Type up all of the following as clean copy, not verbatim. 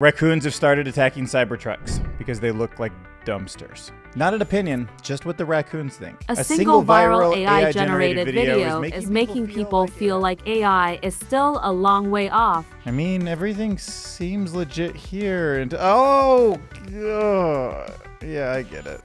Raccoons have started attacking Cybertrucks because they look like dumpsters. Not an opinion, just what the raccoons think. A single viral AI-generated video is making people feel like AI is still a long way off. I mean, everything seems legit here and oh, yeah, I get it.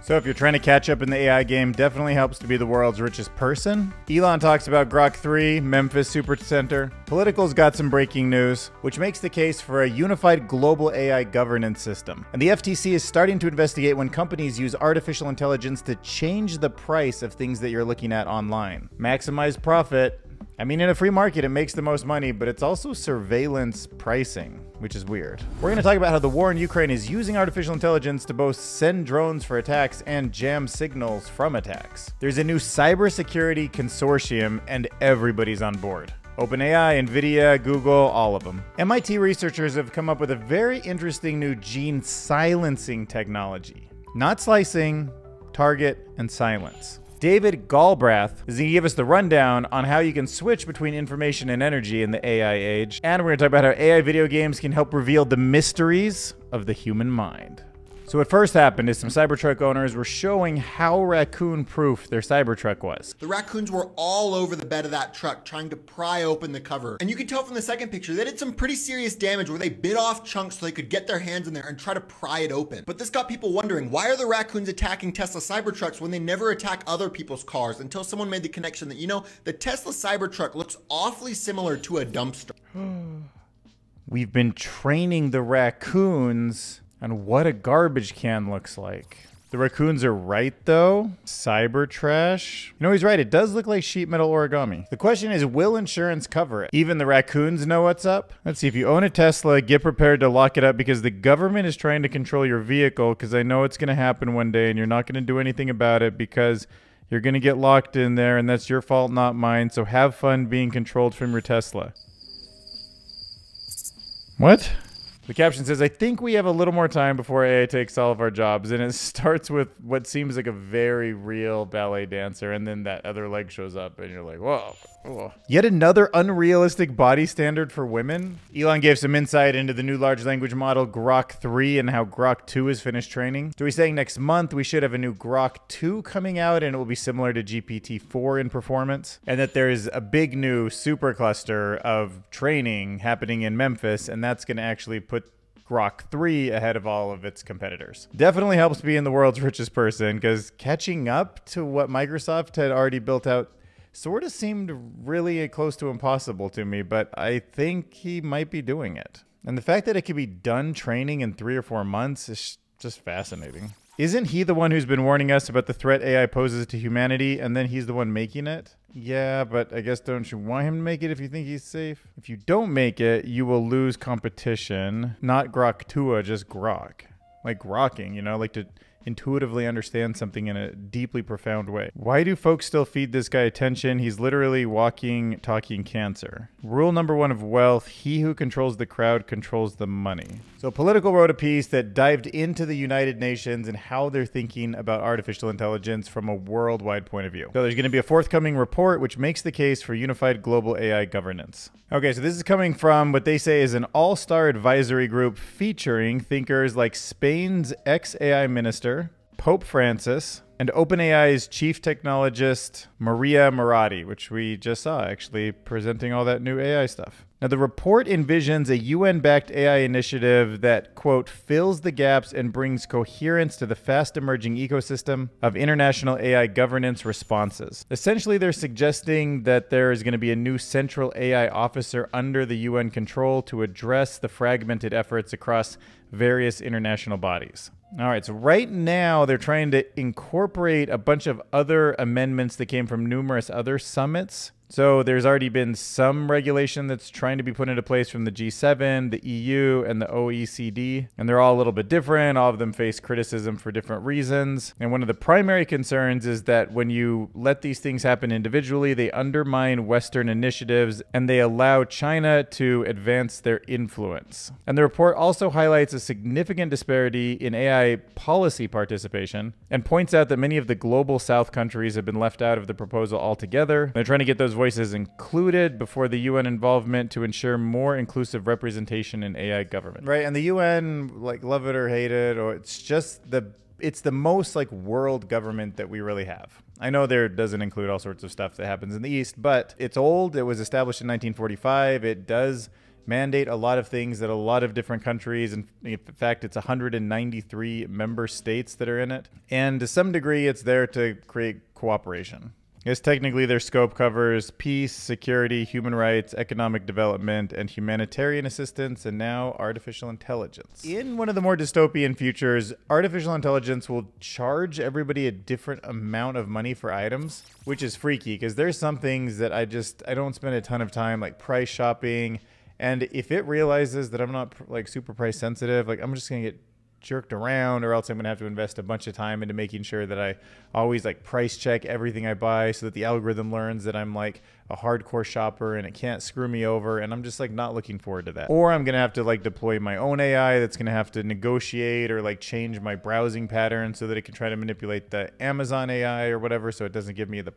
So if you're trying to catch up in the AI game, definitely helps to be the world's richest person. Elon talks about Grok 3, Memphis Supercenter. Political's got some breaking news, which makes the case for a unified global AI governance system. And the FTC is starting to investigate when companies use artificial intelligence to change the price of things that you're looking at online. Maximize profit. I mean, in a free market, it makes the most money, but it's also surveillance pricing, which is weird. We're going to talk about how the war in Ukraine is using artificial intelligence to both send drones for attacks and jam signals from attacks. There's a new cybersecurity consortium, and everybody's on board. OpenAI, NVIDIA, Google, all of them. MIT researchers have come up with a very interesting new gene silencing technology. Not slicing, target, and silence. David Galbraith is going to give us the rundown on how you can switch between information and energy in the AI age. And we're going to talk about how AI video games can help reveal the mysteries of the human mind. So what first happened is some Cybertruck owners were showing how raccoon-proof their Cybertruck was. The raccoons were all over the bed of that truck trying to pry open the cover. And you can tell from the second picture they did some pretty serious damage where they bit off chunks so they could get their hands in there and try to pry it open. But this got people wondering, why are the raccoons attacking Tesla Cybertrucks when they never attack other people's cars? Until someone made the connection that, you know, the Tesla Cybertruck looks awfully similar to a dumpster. We've been training the raccoons on what a garbage can looks like. The raccoons are right, though. Cyber trash. You know, he's right. It does look like sheet metal origami. The question is, will insurance cover it? Even the raccoons know what's up. Let's see. If you own a Tesla, get prepared to lock it up because the government is trying to control your vehicle, because I know it's going to happen one day and you're not going to do anything about it because you're going to get locked in there and that's your fault, not mine. So have fun being controlled from your Tesla. What? The caption says, I think we have a little more time before AI takes all of our jobs. And it starts with what seems like a very real ballet dancer. And then that other leg shows up and you're like, whoa. Whoa. Yet another unrealistic body standard for women. Elon gave some insight into the new large language model Grok 3 and how Grok 2 is finished training. So he's saying next month we should have a new Grok 2 coming out and it will be similar to GPT-4 in performance. And that there is a big new supercluster of training happening in Memphis, and that's going to actually put Grok 3 ahead of all of its competitors. Definitely helps be in the world's richest person, because catching up to what Microsoft had already built out sort of seemed really close to impossible to me, but I think he might be doing it. And the fact that it could be done training in 3 or 4 months is just fascinating. Isn't he the one who's been warning us about the threat AI poses to humanity, and then he's the one making it? Yeah, but I guess don't you want him to make it if you think he's safe? If you don't make it, you will lose competition. Not Grok 2, just Grok. Like grokking, you know, like to intuitively understand something in a deeply profound way. Why do folks still feed this guy attention? He's literally walking, talking cancer. Rule number 1 of wealth, he who controls the crowd controls the money. So Political wrote a piece that dived into the United Nations and how they're thinking about artificial intelligence from a worldwide point of view. So there's going to be a forthcoming report which makes the case for unified global AI governance. Okay, so this is coming from what they say is an all-star advisory group featuring thinkers like Spain's ex-AI minister, Pope Francis, and OpenAI's chief technologist, Maria Moratti, which we just saw actually presenting all that new AI stuff. Now, the report envisions a UN-backed AI initiative that, quote, fills the gaps and brings coherence to the fast-emerging ecosystem of international AI governance responses. Essentially, they're suggesting that there is going to be a new central AI officer under the UN control to address the fragmented efforts across various international bodies. All right, so right now they're trying to incorporate a bunch of other amendments that came from numerous other summits. So there's already been some regulation that's trying to be put into place from the G7, the EU, and the OECD. And they're all a little bit different. All of them face criticism for different reasons. And one of the primary concerns is that when you let these things happen individually, they undermine Western initiatives and they allow China to advance their influence. And the report also highlights a significant disparity in AI policy participation and points out that many of the global South countries have been left out of the proposal altogether. They're trying to get those voices included before the UN involvement to ensure more inclusive representation in AI government. Right, and the UN, like, love it or hate it, or it's the most like world government that we really have. I know there doesn't include all sorts of stuff that happens in the East, but it's old. It was established in 1945. It does mandate a lot of things that a lot of different countries, and in fact, it's 193 member states that are in it. And to some degree, it's there to create cooperation. Yes, technically their scope covers peace, security, human rights, economic development, and humanitarian assistance, and now artificial intelligence. In one of the more dystopian futures, artificial intelligence will charge everybody a different amount of money for items, which is freaky because there's some things that I don't spend a ton of time like price shopping. And if it realizes that I'm not like super price sensitive, like I'm just gonna get jerked around, or else I'm gonna have to invest a bunch of time into making sure that I always like price check everything I buy so that the algorithm learns that I'm like a hardcore shopper and it can't screw me over, and I'm just like not looking forward to that. Or I'm gonna have to like deploy my own AI that's gonna have to negotiate or like change my browsing pattern so that it can try to manipulate the Amazon AI or whatever, so it doesn't give me the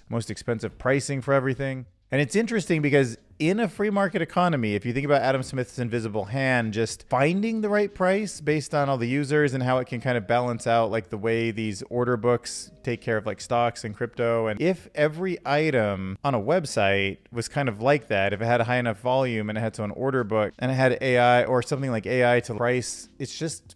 most expensive pricing for everything. And it's interesting because in a free market economy, if you think about Adam Smith's invisible hand, just finding the right price based on all the users and how it can kind of balance out like the way these order books take care of like stocks and crypto. And if every item on a website was kind of like that, if it had a high enough volume and it had an order book and it had AI or something like AI to price, it's just,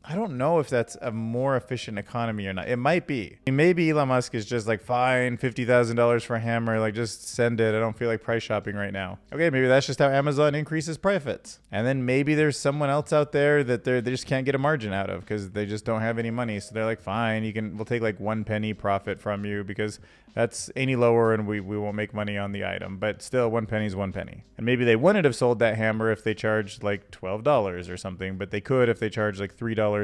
I don't know if that's a more efficient economy or not. It might be. I mean, maybe Elon Musk is just like, fine, $50,000 for a hammer. Like, just send it. I don't feel like price shopping right now. Okay, maybe that's just how Amazon increases profits. And then maybe there's someone else out there that they just can't get a margin out of because they just don't have any money. So they're like, fine, we'll take like 1 penny profit from you because that's any lower and we won't make money on the item. But still, 1 penny is 1 penny. And maybe they wouldn't have sold that hammer if they charged like $12 or something, but they could if they charged like $3.01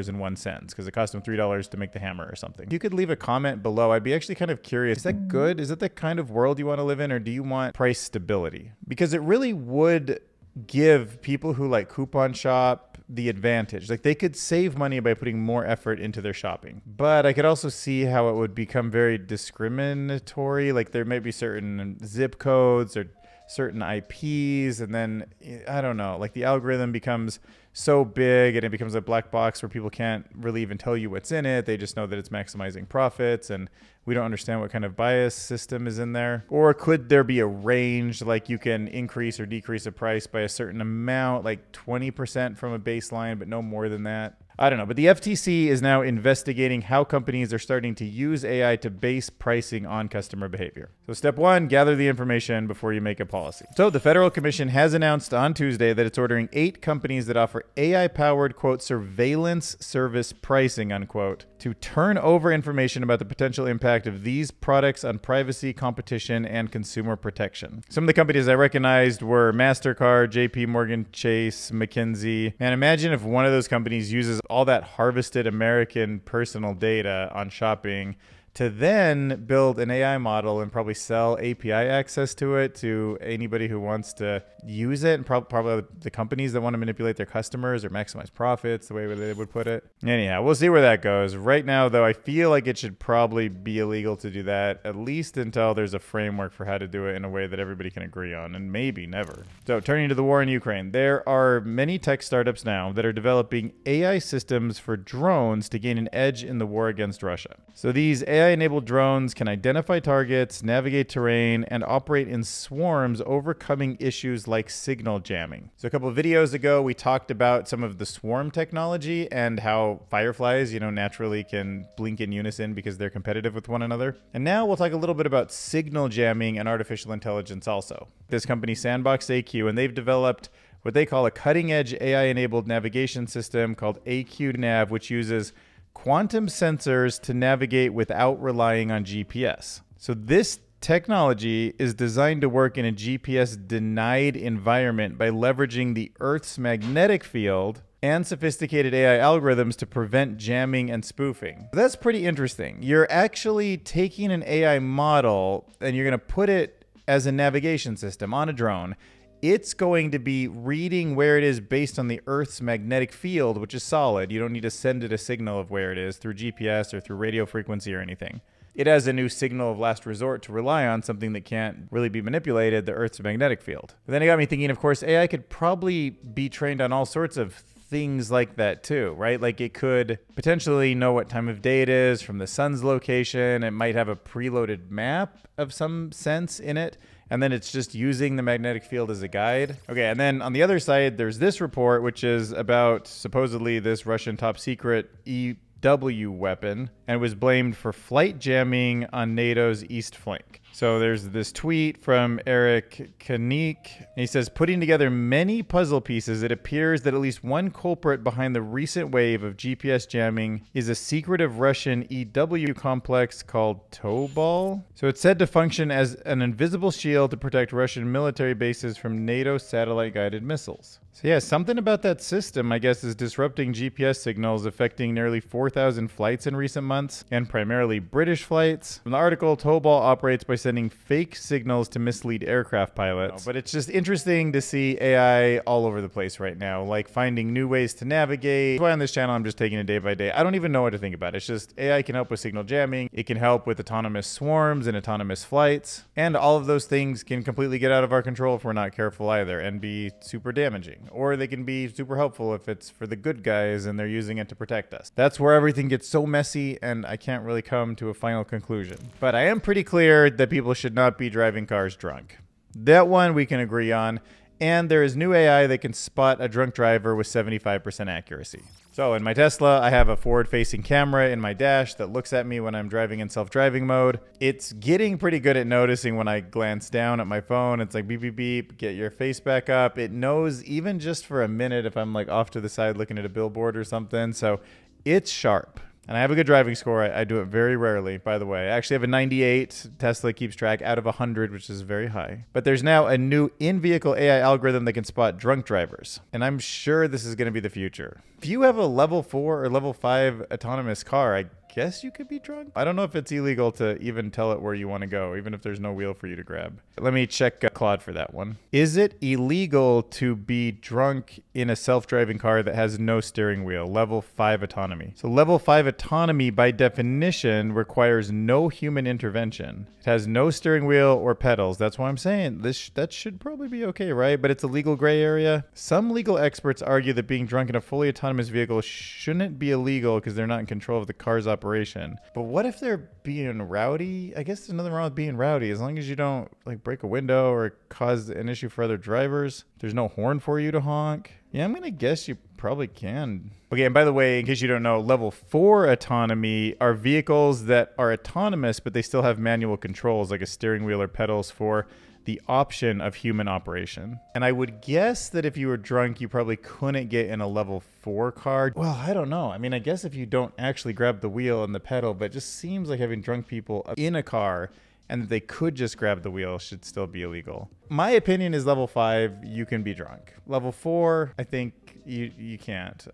because it cost them $3 to make the hammer or something. You could leave a comment below. I'd be actually kind of curious. Is that good? Is that the kind of world you want to live in, or do you want price stability? Because it really would give people who like coupon shop the advantage. Like, they could save money by putting more effort into their shopping. But I could also see how it would become very discriminatory. Like, there may be certain zip codes or certain IPs, and then I don't know, like the algorithm becomes so big and it becomes a black box where people can't really even tell you what's in it. They just know that it's maximizing profits, and we don't understand what kind of bias system is in there. Or could there be a range, like you can increase or decrease a price by a certain amount, like 20% from a baseline, but no more than that? I don't know, but the FTC is now investigating how companies are starting to use AI to base pricing on customer behavior. So step 1, gather the information before you make a policy. So the Federal Commission has announced on Tuesday that it's ordering 8 companies that offer AI-powered, quote, surveillance service pricing, unquote, to turn over information about the potential impact of these products on privacy, competition, and consumer protection. Some of the companies I recognized were MasterCard, JP Morgan Chase, McKinsey. Man, imagine if one of those companies uses all that harvested American personal data on shopping to then build an AI model and probably sell API access to it to anybody who wants to use it, and probably the companies that want to manipulate their customers or maximize profits, the way they would put it. Anyhow, we'll see where that goes. Right now, though, I feel like it should probably be illegal to do that, at least until there's a framework for how to do it in a way that everybody can agree on, and maybe never. So turning to the war in Ukraine, there are many tech startups now that are developing AI systems for drones to gain an edge in the war against Russia. So these AI-enabled drones can identify targets, navigate terrain, and operate in swarms, overcoming issues like signal jamming. So a couple of videos ago, we talked about some of the swarm technology and how fireflies, naturally can blink in unison because they're competitive with one another. And now we'll talk a little bit about signal jamming and artificial intelligence also. This company, Sandbox AQ, and they've developed what they call a cutting-edge AI-enabled navigation system called AQ Nav, which uses quantum sensors to navigate without relying on GPS. So this technology is designed to work in a GPS-denied environment by leveraging the Earth's magnetic field and sophisticated AI algorithms to prevent jamming and spoofing. That's pretty interesting. You're actually taking an AI model and you're going to put it as a navigation system on a drone. It's going to be reading where it is based on the Earth's magnetic field, which is solid. You don't need to send it a signal of where it is through GPS or through radio frequency or anything. it has a new signal of last resort to rely on, something that can't really be manipulated, the Earth's magnetic field. But then it got me thinking, of course, AI could probably be trained on all sorts of things like that too, right? Like it could potentially know what time of day it is from the sun's location. It might have a preloaded map of some sense in it, and then it's just using the magnetic field as a guide. Okay, and then on the other side, there's this report, which is about supposedly this Russian top secret EW weapon, and was blamed for flight jamming on NATO's east flank. So there's this tweet from Eric Kanik. He says, putting together many puzzle pieces, it appears that at least one culprit behind the recent wave of GPS jamming is a secretive Russian EW complex called Tobol. So it's said to function as an invisible shield to protect Russian military bases from NATO satellite-guided missiles. So yeah, something about that system, I guess, is disrupting GPS signals, affecting nearly 4,000 flights in recent months, and primarily British flights. From the article, Tobol operates by sending fake signals to mislead aircraft pilots. But it's just interesting to see AI all over the place right now, like finding new ways to navigate. That's why on this channel, I'm just taking it day by day. I don't even know what to think about. It's just AI can help with signal jamming. It can help with autonomous swarms and autonomous flights. And all of those things can completely get out of our control if we're not careful either, and be super damaging. Or they can be super helpful if it's for the good guys and they're using it to protect us. That's where everything gets so messy, and I can't really come to a final conclusion. But I am pretty clear that people should not be driving cars drunk. That one we can agree on. And there is new AI that can spot a drunk driver with 75% accuracy. So in my Tesla, I have a forward-facing camera in my dash that looks at me when I'm driving in self-driving mode. It's getting pretty good at noticing when I glance down at my phone. It's like beep, beep, beep, get your face back up. It knows even just for a minute if I'm like off to the side looking at a billboard or something. So it's sharp. And I have a good driving score. I do it very rarely, by the way. I actually have a 98. Tesla keeps track out of 100, which is very high. But there's now a new in-vehicle AI algorithm that can spot drunk drivers. And I'm sure this is going to be the future. If you have a level 4 or level 5 autonomous car, I guess you could be drunk. I don't know if it's illegal to even tell it where you want to go, even if there's no wheel for you to grab. Let me check Claude for that one. Is it illegal to be drunk in a self-driving car that has no steering wheel? Level 5 autonomy. So level 5 autonomy by definition requires no human intervention. It has no steering wheel or pedals. That's why I'm saying that should probably be okay, right? But it's a legal gray area. Some legal experts argue that being drunk in a fully autonomous vehicle shouldn't be illegal because they're not in control of the car's operation. But what if they're being rowdy? I guess there's nothing wrong with being rowdy as long as you don't like break a window or cause an issue for other drivers. There's no horn for you to honk. Yeah, I'm gonna guess you probably can. Okay, and by the way, in case you don't know, level 4 autonomy are vehicles that are autonomous, but they still have manual controls like a steering wheel or pedals for the option of human operation. And I would guess that if you were drunk, you probably couldn't get in a level 4 car. Well, I don't know. I mean, I guess if you don't actually grab the wheel and the pedal, but it just seems like having drunk people in a car and that they could just grab the wheel should still be illegal. My opinion is level 5, you can be drunk. Level 4, I think you can't.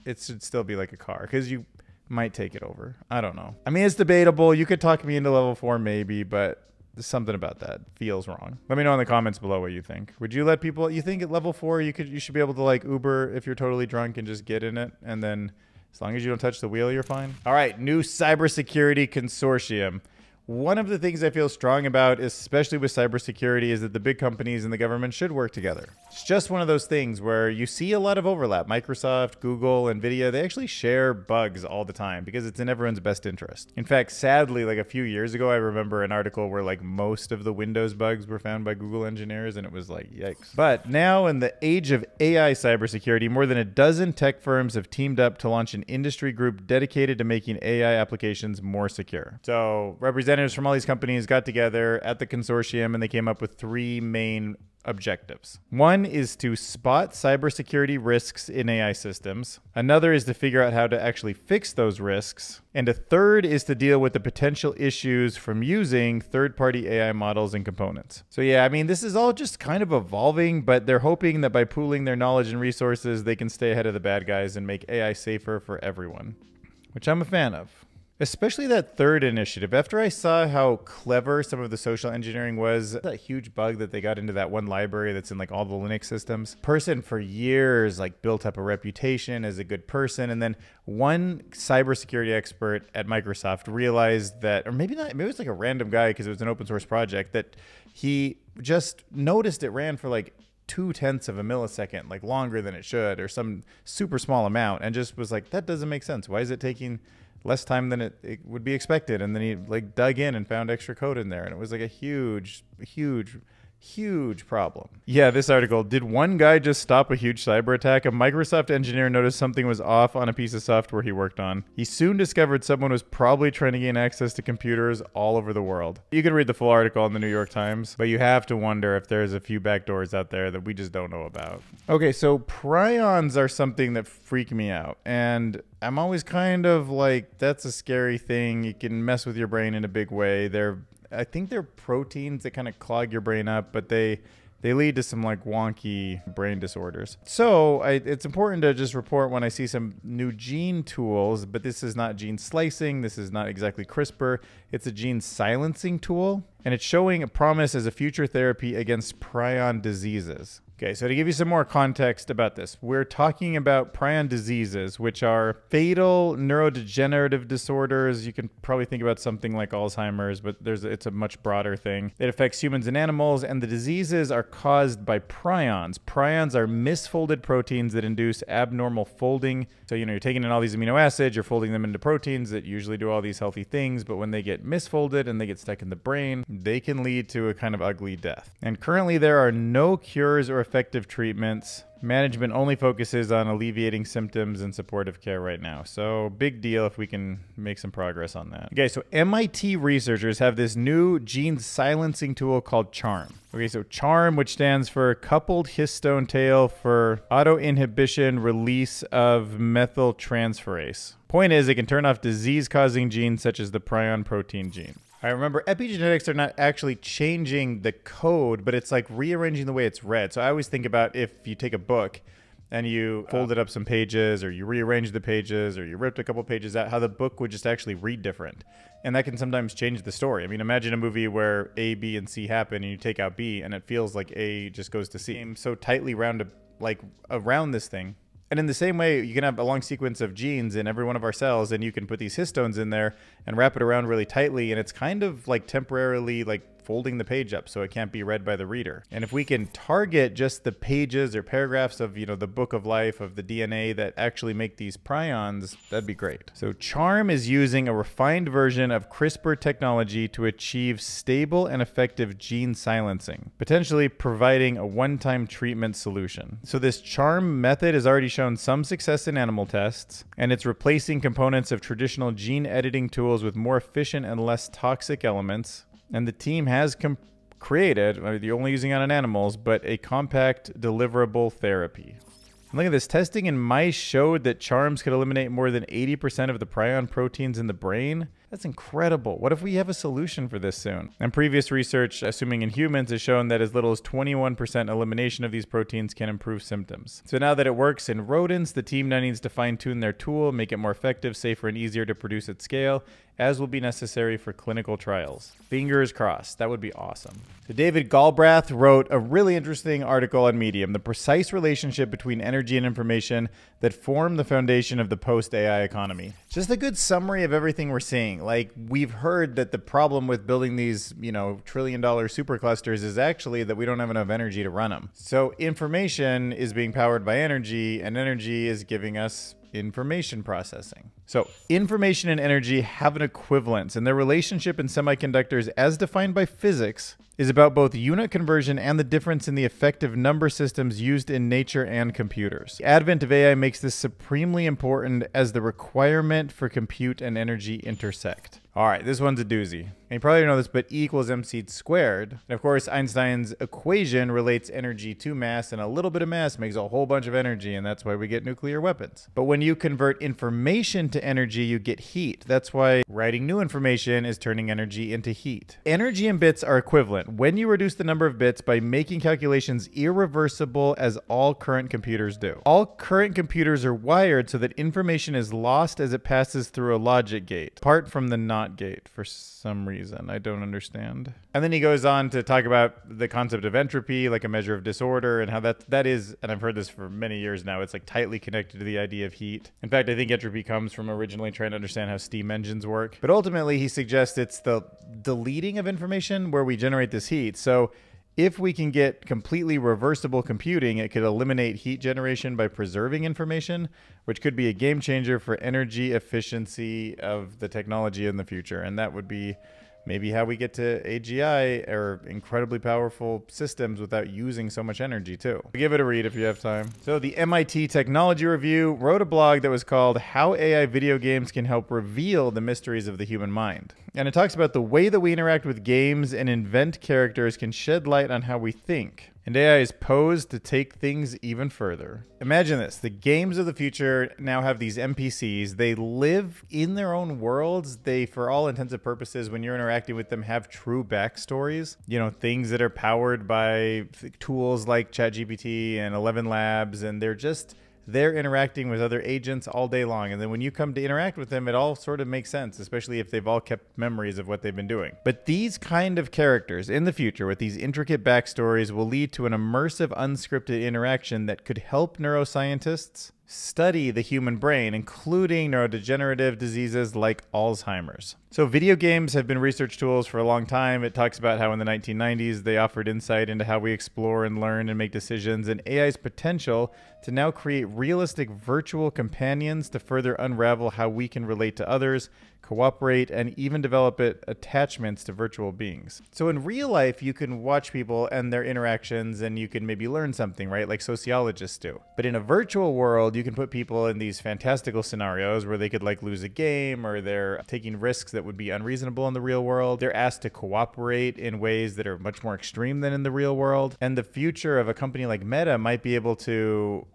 It should still be like a car because you might take it over. I don't know. I mean, it's debatable. You could talk me into level 4 maybe, but something about that feels wrong. Let me know in the comments below what you think. Would you let people, you think at level 4 you should be able to like Uber if you're totally drunk and just get in it, and then as long as you don't touch the wheel, you're fine? All right, new cybersecurity consortium. One of the things I feel strong about, especially with cybersecurity, is that the big companies and the government should work together. It's just one of those things where you see a lot of overlap. Microsoft, Google, NVIDIA, they actually share bugs all the time because it's in everyone's best interest. In fact, sadly, like a few years ago, I remember an article where like most of the Windows bugs were found by Google engineers, and it was like, yikes. But now in the age of AI cybersecurity, more than a dozen tech firms have teamed up to launch an industry group dedicated to making AI applications more secure. So representatives from all these companies got together at the consortium and they came up with 3 main objectives. One is to spot cybersecurity risks in AI systems. Another is to figure out how to actually fix those risks. And a third is to deal with the potential issues from using third-party AI models and components. So yeah, I mean, this is all just kind of evolving, but they're hoping that by pooling their knowledge and resources, they can stay ahead of the bad guys and make AI safer for everyone, which I'm a fan of. Especially that third initiative. After I saw how clever some of the social engineering was, that huge bug that they got into that one library that's in like all the Linux systems. Person for years like built up a reputation as a good person, and then one cybersecurity expert at Microsoft realized that, or maybe not, maybe it was like a random guy because it was an open source project, that he just noticed it ran for like 0.2 of a millisecond, like longer than it should, or some super small amount, and just was like, that doesn't make sense. Why is it taking less time than it would be expected? And then he like dug in and found extra code in there, and it was like a huge problem. Yeah, this article, did one guy just stop a huge cyber attack? A Microsoft engineer noticed something was off on a piece of software he worked on. He soon discovered someone was probably trying to gain access to computers all over the world. You can read the full article in the New York Times, but you have to wonder if there's a few backdoors out there that we just don't know about. Okay, so prions are something that freak me out, and I'm always kind of like, that's a scary thing. You can mess with your brain in a big way. I think they're proteins that kind of clog your brain up, but they lead to some like wonky brain disorders. So it's important to just report when I see some new gene tools, but this is not gene slicing. This is not exactly CRISPR. It's a gene silencing tool, and it's showing a promise as a future therapy against prion diseases. Okay, so to give you some more context about this, we're talking about prion diseases, which are fatal neurodegenerative disorders. You can probably think about something like Alzheimer's, but it's a much broader thing. It affects humans and animals, and the diseases are caused by prions. Prions are misfolded proteins that induce abnormal folding. So, you're taking in all these amino acids, you're folding them into proteins that usually do all these healthy things, but when they get misfolded and they get stuck in the brain, they can lead to a kind of ugly death. And currently there are no cures or effective treatments. Management only focuses on alleviating symptoms and supportive care right now. So big deal if we can make some progress on that. Okay, so MIT researchers have this new gene silencing tool called CHARM. Okay, so CHARM, which stands for coupled histone tail for auto-inhibition release of methyltransferase. Point is, it can turn off disease-causing genes such as the prion protein gene. I remember epigenetics are not actually changing the code, but it's like rearranging the way it's read. So I always think about if you take a book and you folded up some pages, or you rearranged the pages, or you ripped a couple pages out, how the book would just actually read different. And that can sometimes change the story. I mean, imagine a movie where A, B, and C happen, and you take out B, and it feels like A just goes to C. So tightly around this thing. And in the same way, you can have a long sequence of genes in every one of our cells, and you can put these histones in there and wrap it around really tightly, and it's kind of like temporarily like folding the page up so it can't be read by the reader. And if we can target just the pages or paragraphs of, the book of life, of the DNA that actually make these prions, that'd be great. So CHARM is using a refined version of CRISPR technology to achieve stable and effective gene silencing, potentially providing a one-time treatment solution. So this CHARM method has already shown some success in animal tests, and it's replacing components of traditional gene editing tools with more efficient and less toxic elements. And the team has created, they're only using it on animals, but a compact deliverable therapy. And look at this. Testing in mice showed that CHARMs could eliminate more than 80% of the prion proteins in the brain. That's incredible. What if we have a solution for this soon? And previous research, assuming in humans, has shown that as little as 21% elimination of these proteins can improve symptoms. So now that it works in rodents, the team now needs to fine-tune their tool, make it more effective, safer, and easier to produce at scale, as will be necessary for clinical trials. Fingers crossed. That would be awesome. So David Galbraith wrote a really interesting article on Medium, The Precise Relationship Between Energy and Information That Form the Foundation of the Post-AI Economy. Just a good summary of everything we're seeing. Like, we've heard that the problem with building these, trillion-dollar superclusters is actually that we don't have enough energy to run them. So information is being powered by energy, and energy is giving us information processing. So information and energy have an equivalence, and their relationship in semiconductors, as defined by physics, is about both unit conversion and the difference in the effective number systems used in nature and computers. The advent of AI makes this supremely important as the requirement for compute and energy intersect. All right, this one's a doozy. And you probably don't know this, but E equals mc squared. And of course, Einstein's equation relates energy to mass, and a little bit of mass makes a whole bunch of energy, and that's why we get nuclear weapons. But when you convert information to energy, you get heat. That's why writing new information is turning energy into heat. Energy and bits are equivalent. excellent. When you reduce the number of bits by making calculations irreversible as all current computers do. All current computers are wired so that information is lost as it passes through a logic gate, apart from the NOT gate for some reason. I don't understand. And then he goes on to talk about the concept of entropy, like a measure of disorder, and how that is, and I've heard this for many years now, it's like tightly connected to the idea of heat. In fact, I think entropy comes from originally trying to understand how steam engines work. But ultimately, he suggests it's the deleting of information where we generate this heat. So if we can get completely reversible computing, it could eliminate heat generation by preserving information, which could be a game changer for energy efficiency of the technology in the future. And that would be maybe how we get to AGI or incredibly powerful systems without using so much energy too. Give it a read if you have time. So the MIT Technology Review wrote a blog that was called How AI Video Games Can Help Reveal the Mysteries of the Human Mind. And it talks about the way that we interact with games and invent characters can shed light on how we think. And AI is posed to take things even further. Imagine this. The games of the future now have these NPCs. They live in their own worlds. They, for all intents and purposes, when you're interacting with them, have true backstories. You know, things that are powered by tools like ChatGPT and 11 Labs, and they're interacting with other agents all day long. And then when you come to interact with them, it all sort of makes sense, especially if they've all kept memories of what they've been doing. But these kind of characters in the future with these intricate backstories will lead to an immersive, unscripted interaction that could help neuroscientists study the human brain, including neurodegenerative diseases like Alzheimer's. So video games have been research tools for a long time. It talks about how in the 1990s they offered insight into how we explore and learn and make decisions, and AI's potential to now create realistic virtual companions to further unravel how we can relate to others, cooperate, and even develop attachments to virtual beings. So in real life, you can watch people and their interactions and you can maybe learn something, right? Like sociologists do. But in a virtual world, you can put people in these fantastical scenarios where they could like lose a game, or they're taking risks that would be unreasonable in the real world. They're asked to cooperate in ways that are much more extreme than in the real world. And the future of a company like Meta might be able to,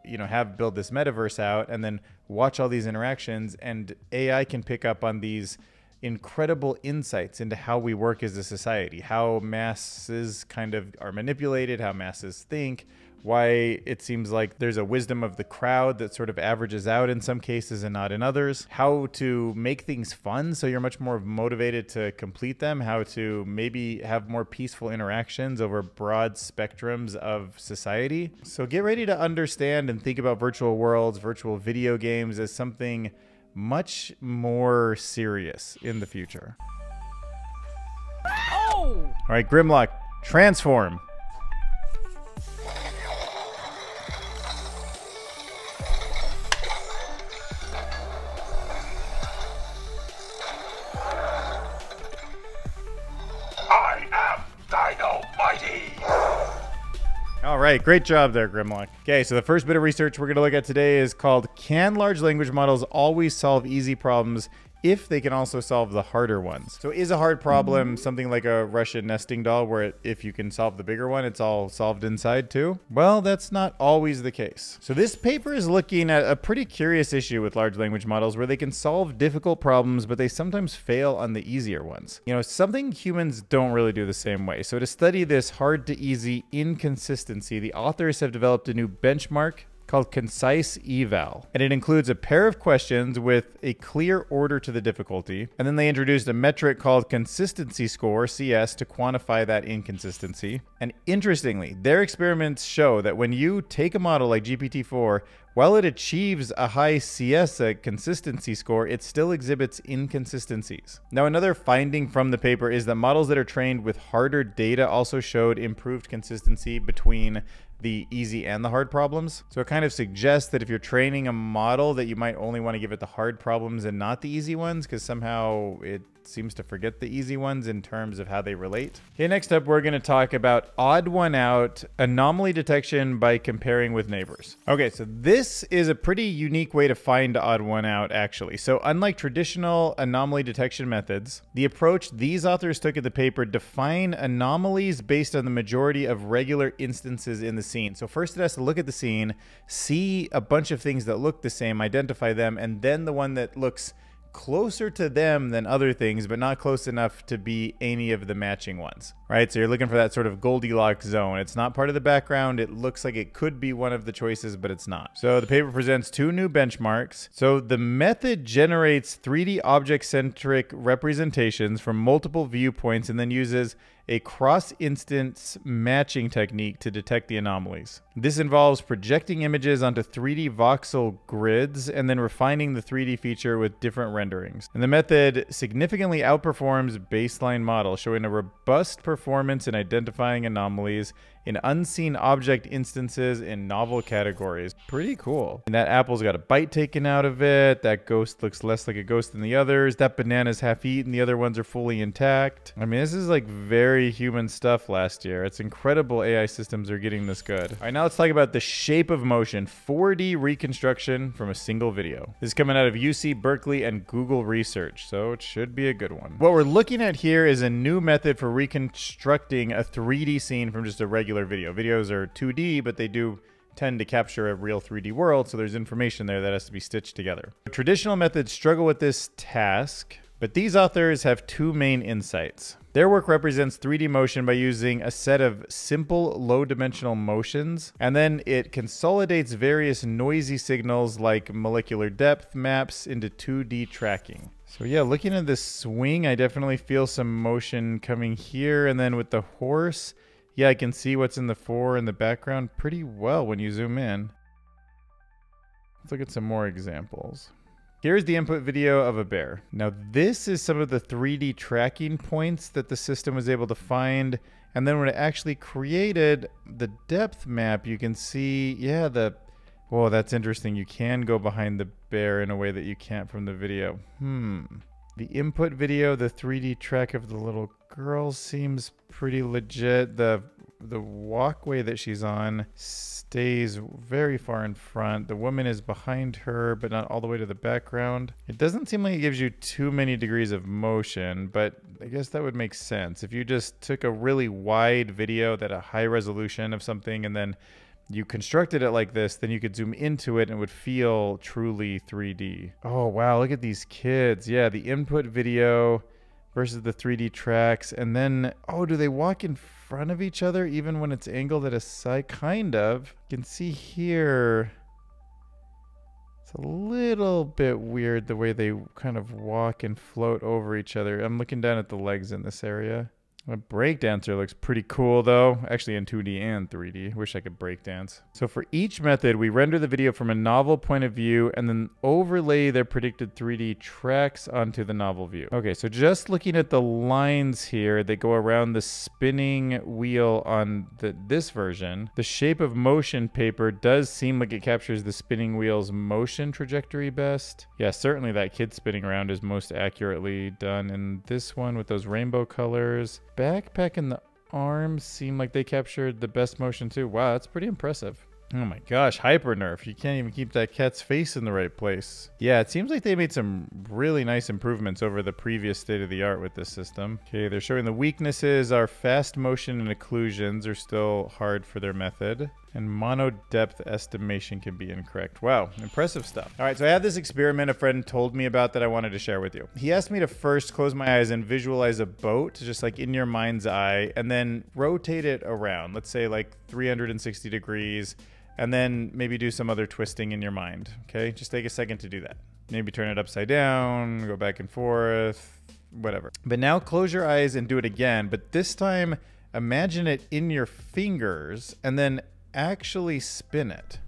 build this metaverse out and then watch all these interactions, and AI can pick up on these incredible insights into how we work as a society, how masses kind of are manipulated, how masses think, why it seems like there's a wisdom of the crowd that sort of averages out in some cases and not in others, how to make things fun so you're much more motivated to complete them, how to maybe have more peaceful interactions over broad spectrums of society. So get ready to understand and think about virtual worlds, virtual video games as something much more serious in the future. Oh! All right, Grimlock, transform. All right, great job there, Grimlock. Okay, so the first bit of research we're going to look at today is called, Can large language models always solve easy problems if they can also solve the harder ones? So is a hard problem something like a Russian nesting doll where if you can solve the bigger one, it's all solved inside too? Well, that's not always the case. So this paper is looking at a pretty curious issue with large language models where they can solve difficult problems, but they sometimes fail on the easier ones. Something humans don't really do the same way. So to study this hard to easy inconsistency, the authors have developed a new benchmark called Concise Eval. And it includes a pair of questions with a clear order to the difficulty. And then they introduced a metric called Consistency Score, CS, to quantify that inconsistency. And interestingly, their experiments show that when you take a model like GPT-4, while it achieves a high CS, a consistency score, it still exhibits inconsistencies. Now, another finding from the paper is that models that are trained with harder data also showed improved consistency between the easy and the hard problems. So it kind of suggests that if you're training a model that you might only want to give it the hard problems and not the easy ones, because somehow it seems to forget the easy ones in terms of how they relate. Okay, next up, we're going to talk about odd one out anomaly detection by comparing with neighbors. Okay, so this is a pretty unique way to find odd one out, actually. So unlike traditional anomaly detection methods, the approach these authors took in the paper define anomalies based on the majority of regular instances in the scene. So first it has to look at the scene, see a bunch of things that look the same, identify them, and then the one that looks closer to them than other things, but not close enough to be any of the matching ones, right? So you're looking for that sort of Goldilocks zone. It's not part of the background. It looks like it could be one of the choices, but it's not. So the paper presents 2 new benchmarks. So the method generates 3D object-centric representations from multiple viewpoints and then uses a cross-instance matching technique to detect the anomalies. This involves projecting images onto 3D voxel grids and then refining the 3D feature with different renderings. And the method significantly outperforms baseline model, showing a robust performance in identifying anomalies in unseen object instances in novel categories. Pretty cool. And that apple's got a bite taken out of it. That ghost looks less like a ghost than the others. That banana's half eaten. The other ones are fully intact. I mean, this is like very human stuff last year. It's incredible AI systems are getting this good. All right, now let's talk about the shape of motion 4D reconstruction from a single video. This is coming out of UC Berkeley and Google Research, so it should be a good one. What we're looking at here is a new method for reconstructing a 3D scene from just a regular video. Videos are 2D, but they do tend to capture a real 3D world, so there's information there that has to be stitched together. Traditional methods struggle with this task, but these authors have 2 main insights. Their work represents 3D motion by using a set of simple low-dimensional motions, and then it consolidates various noisy signals like molecular depth maps into 2D tracking. So yeah, looking at this swing, I definitely feel some motion coming here, and then with the horse, yeah, I can see what's in the fore and the background pretty well when you zoom in. Let's look at some more examples. Here's the input video of a bear. Now this is some of the 3D tracking points that the system was able to find. And then when it actually created the depth map, you can see, yeah, whoa, that's interesting. You can go behind the bear in a way that you can't from the video. The input video, the 3D track of the little girl seems pretty legit. The walkway that she's on stays very far in front. The woman is behind her, but not all the way to the background. It doesn't seem like it gives you too many degrees of motion, but I guess that would make sense. If you just took a really wide video that a high resolution of something and then you constructed it like this, then you could zoom into it and it would feel truly 3D. Oh, wow, look at these kids. Yeah, the input video versus the 3D tracks. And then, oh, do they walk in front of each other even when it's angled at a side? Kind of. You can see here, it's a little bit weird the way they kind of walk and float over each other. I'm looking down at the legs in this area. A breakdancer looks pretty cool though, actually in 2D and 3D. Wish I could breakdance. So for each method, we render the video from a novel point of view and then overlay their predicted 3D tracks onto the novel view. Okay, so just looking at the lines here that go around the spinning wheel on this version, the shape of motion paper does seem like it captures the spinning wheel's motion trajectory best. Yeah, certainly that kid spinning around is most accurately done in this one with those rainbow colors. Backpack and the arms seem like they captured the best motion too. Wow, that's pretty impressive. Oh my gosh, hyper nerf. You can't even keep that cat's face in the right place. Yeah, it seems like they made some really nice improvements over the previous state of the art with this system. Okay, they're showing the weaknesses are fast motion and occlusions are still hard for their method. And mono depth estimation can be incorrect. Wow, impressive stuff. All right, so I had this experiment a friend told me about that I wanted to share with you. He asked me to first close my eyes and visualize a boat, just like in your mind's eye, and then rotate it around. Let's say like 360 degrees, and then maybe do some other twisting in your mind, okay? Just take a second to do that. Maybe turn it upside down, go back and forth, whatever. But now close your eyes and do it again, but this time imagine it in your fingers and then actually spin it.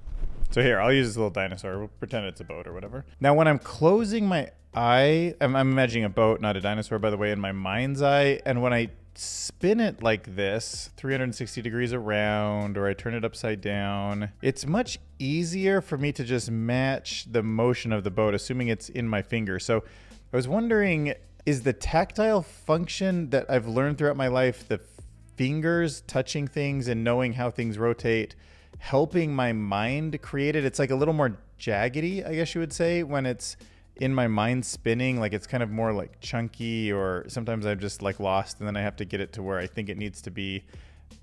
So here, I'll use this little dinosaur. We'll pretend it's a boat or whatever. Now, when I'm closing my eye, I'm imagining a boat, not a dinosaur, by the way, in my mind's eye. And when I spin it like this, 360 degrees around, or I turn it upside down, it's much easier for me to just match the motion of the boat, assuming it's in my finger. So I was wondering, is the tactile function that I've learned throughout my life, the fingers touching things and knowing how things rotate, helping my mind create it? It's like a little more jaggedy, I guess you would say, when it's in my mind spinning. Like it's kind of more like chunky, or sometimes I'm just like lost and then I have to get it to where I think it needs to be.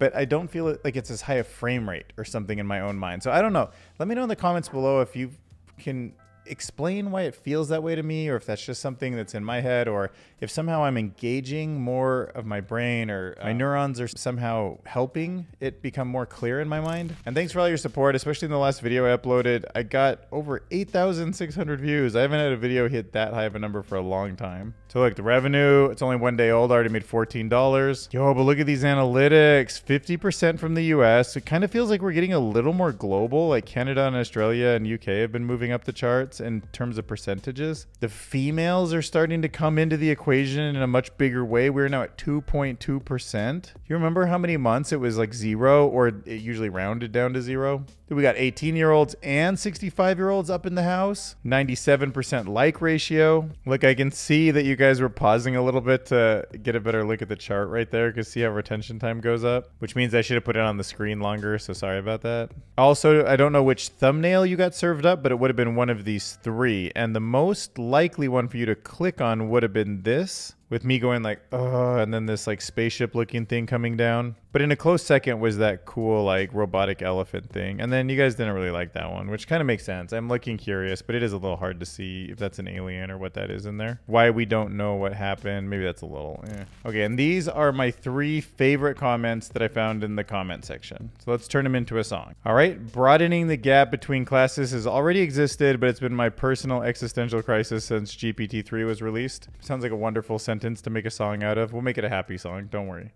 But I don't feel it like it's as high a frame rate or something in my own mind. So I don't know. Let me know in the comments below if you can explain why it feels that way to me, or if that's just something that's in my head, or if somehow I'm engaging more of my brain, or my neurons are somehow helping it become more clear in my mind. And thanks for all your support, especially in the last video I uploaded. I got over 8,600 views. I haven't had a video hit that high of a number for a long time. So look, the revenue, it's only 1 day old. I already made $14. Yo, but look at these analytics. 50% from the US. It kind of feels like we're getting a little more global. Like Canada and Australia and UK have been moving up the charts in terms of percentages. The females are starting to come into the equation in a much bigger way. We're now at 2.2%. You remember how many months it was like 0, or it usually rounded down to 0? We got 18-year-olds and 65-year-olds up in the house. 97% like ratio. Look, I can see that you guys were pausing a little bit to get a better look at the chart right there, because see how retention time goes up, which means I should have put it on the screen longer, so sorry about that. Also, I don't know which thumbnail you got served up, but it would have been one of these 3, and the most likely one for you to click on would have been this, with me going like, and then this like spaceship looking thing coming down. But in a close second was that cool like robotic elephant thing. And then you guys didn't really like that one, which kind of makes sense. I'm looking curious, but it is a little hard to see if that's an alien or what that is in there. Why we don't know what happened. Maybe that's a little, Okay, and these are my 3 favorite comments that I found in the comment section. So let's turn them into a song. All right, broadening the gap between classes has already existed, but it's been my personal existential crisis since GPT-3 was released. Sounds like a wonderful sentence to make a song out of. We'll make it a happy song, don't worry.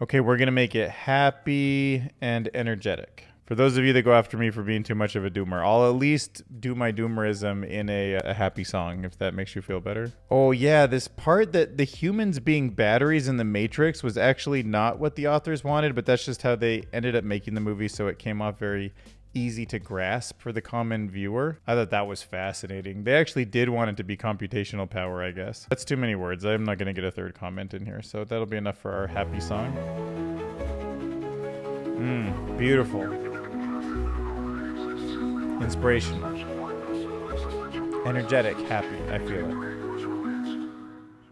Okay, we're gonna make it happy and energetic. For those of you that go after me for being too much of a doomer, I'll at least do my doomerism in a happy song, if that makes you feel better. Oh yeah, this part that the humans being batteries in the Matrix was actually not what the authors wanted, but that's just how they ended up making the movie, so it came off very easy to grasp for the common viewer. I thought that was fascinating. They actually did want it to be computational power, I guess. That's too many words. I'm not gonna get a 3rd comment in here, so that'll be enough for our happy song. Beautiful. Inspirational. Energetic, happy, I feel it.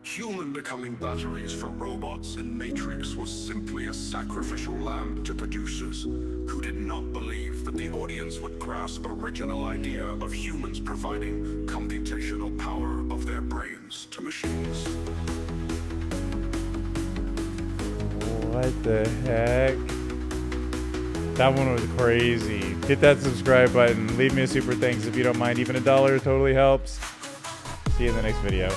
Human becoming batteries for robots in Matrix was simply a sacrificial lamb to producers who did not believe that the audience would grasp the original idea of humans providing computational power of their brains to machines. What the heck? That one was crazy. Hit that subscribe button. Leave me a super thanks if you don't mind. Even $1 totally helps. See you in the next video.